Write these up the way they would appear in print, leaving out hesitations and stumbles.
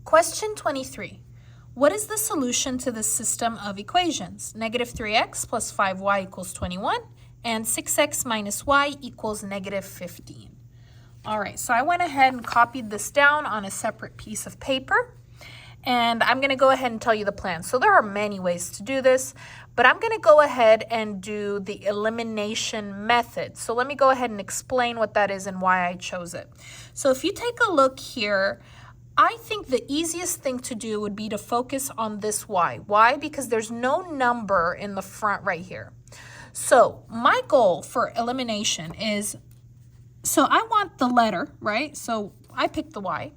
Question 23. What is the solution to this system of equations? Negative 3x plus 5y equals 21, and 6x minus y equals negative 15. All right, so I went ahead and copied this down on a separate piece of paper, and I'm going to go ahead and tell you the plan. So there are many ways to do this, but I'm going to go ahead and do the elimination method. So let me go ahead and explain what that is and why I chose it. So if you take a look here, I think the easiest thing to do would be to focus on this y. Why? Because there's no number in the front right here. So my goal for elimination is, so I want the letter, right? So I picked the y.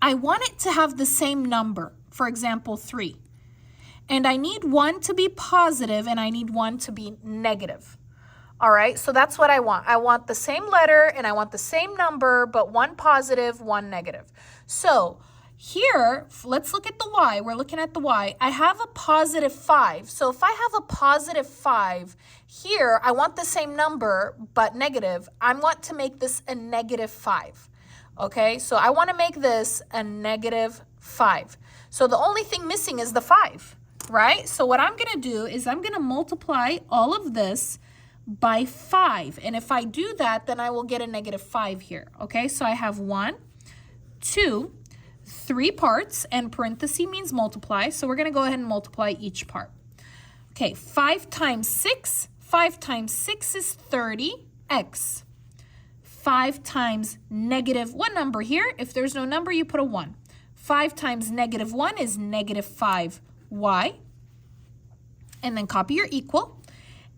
I want it to have the same number, for example, 3. And I need one to be positive and I need one to be negative. All right, so that's what I want. I want the same letter and I want the same number, but one positive, one negative. So here, let's look at the y. We're looking at the y. I have a positive 5. So if I have a positive 5, here I want the same number, but negative. I want to make this a negative 5. Okay, so I want to make this a negative 5. So the only thing missing is the 5, right? So what I'm going to do is I'm going to multiply all of this by 5. And if I do that, then I will get a negative 5 here. Okay, so I have 1, 2, 3 parts, and parenthesis means multiply. So we're going to go ahead and multiply each part. Okay, 5 times 6. 5 times 6 is 30x. 5 times negative, what number here? If there's no number, you put a 1. 5 times negative 1 is negative 5y. And then copy your equal.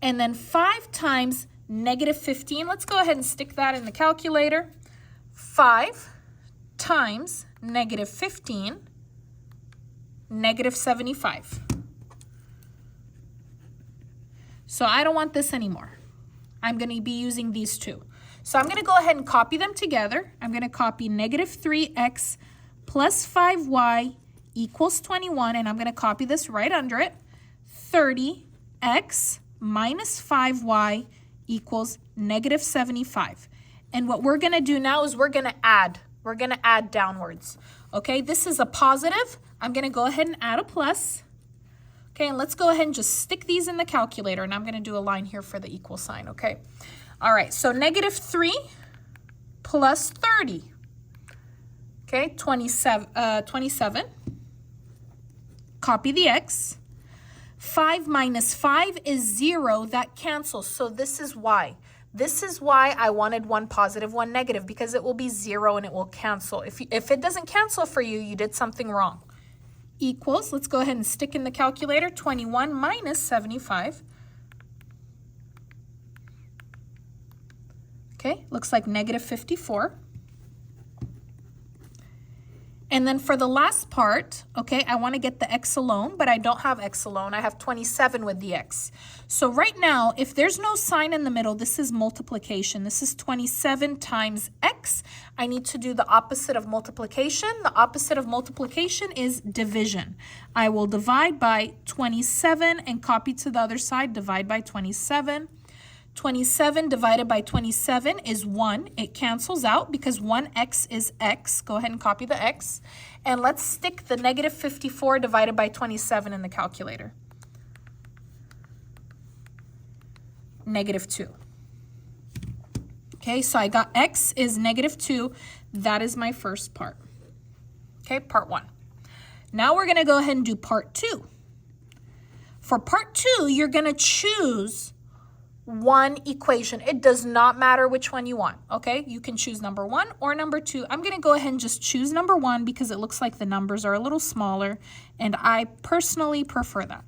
And then 5 times negative 15, let's go ahead and stick that in the calculator. 5 times negative 15, negative 75. So I don't want this anymore. I'm going to be using these two. So I'm going to go ahead and copy them together. I'm going to copy negative 3x plus 5y equals 21, and I'm going to copy this right under it. 30x minus 5y equals negative 75. And what we're going to do now is we're going to add. We're going to add downwards. Okay, this is a positive. I'm going to go ahead and add a plus. Okay, and let's go ahead and just stick these in the calculator. And I'm going to do a line here for the equal sign, okay? All right, so negative 3 plus 30. Okay, 27. Copy the x. 5 minus 5 is 0. That cancels. So this is why. This is why I wanted one positive, one negative, because it will be 0 and it will cancel. If it doesn't cancel for you, you did something wrong. Equals, let's go ahead and stick in the calculator, 21 minus 75. Okay, looks like negative 54. And then for the last part, okay, I want to get the x alone, but I don't have x alone. I have 27 with the x. So right now, if there's no sign in the middle, this is multiplication. This is 27 times x. I need to do the opposite of multiplication. The opposite of multiplication is division. I will divide by 27 and copy to the other side, divide by 27. 27 divided by 27 is 1. It cancels out because 1x is x. Go ahead and copy the x. And let's stick the negative 54 divided by 27 in the calculator. Negative 2. Okay, so I got x is negative 2. That is my first part. Okay, part 1. Now we're going to go ahead and do part 2. For part 2, you're going to choose one equation. It does not matter which one you want, okay? You can choose number 1 or number 2. I'm going to go ahead and just choose number 1 because it looks like the numbers are a little smaller, and I personally prefer that.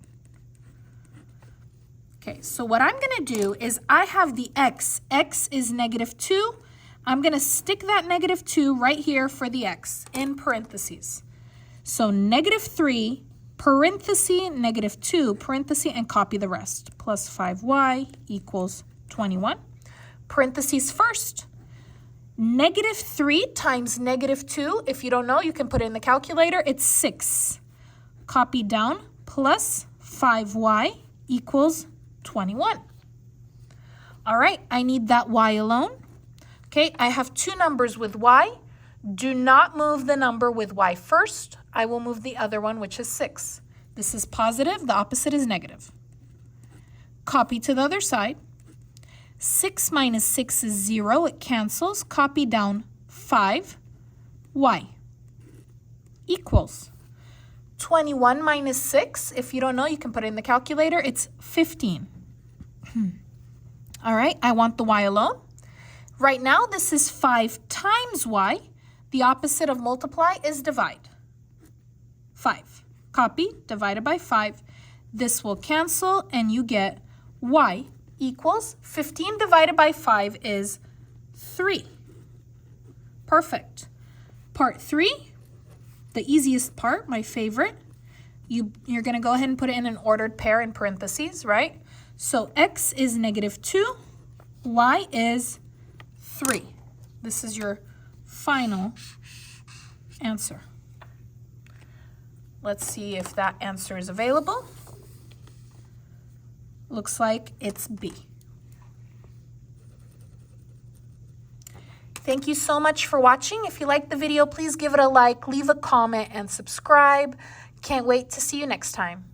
Okay, so what I'm going to do is I have the x. X is negative 2. I'm going to stick that negative 2 right here for the x in parentheses. So negative 3 parenthesis, negative 2, parenthesis, and copy the rest. Plus 5y equals 21. Parentheses first. Negative 3 times negative 2, if you don't know, you can put it in the calculator. It's 6. Copy down, plus 5y equals 21. All right, I need that y alone. Okay, I have two numbers with y. Do not move the number with y first. I will move the other one, which is 6. This is positive. The opposite is negative. Copy to the other side. 6 minus 6 is 0. It cancels. Copy down 5. Y equals 21 minus 6. If you don't know, you can put it in the calculator. It's 15. All right, I want the y alone. Right now, this is 5 times y. The opposite of multiply is divide. 5. Copy, divided by 5. This will cancel, and you get y equals 15 divided by 5 is 3. Perfect. Part 3, the easiest part, my favorite. You're going to go ahead and put it in an ordered pair in parentheses, right? So x is negative 2, y is 3. This is your final answer. Let's see if that answer is available. Looks like it's B. Thank you so much for watching. If you liked the video, please give it a like, leave a comment, and subscribe. Can't wait to see you next time.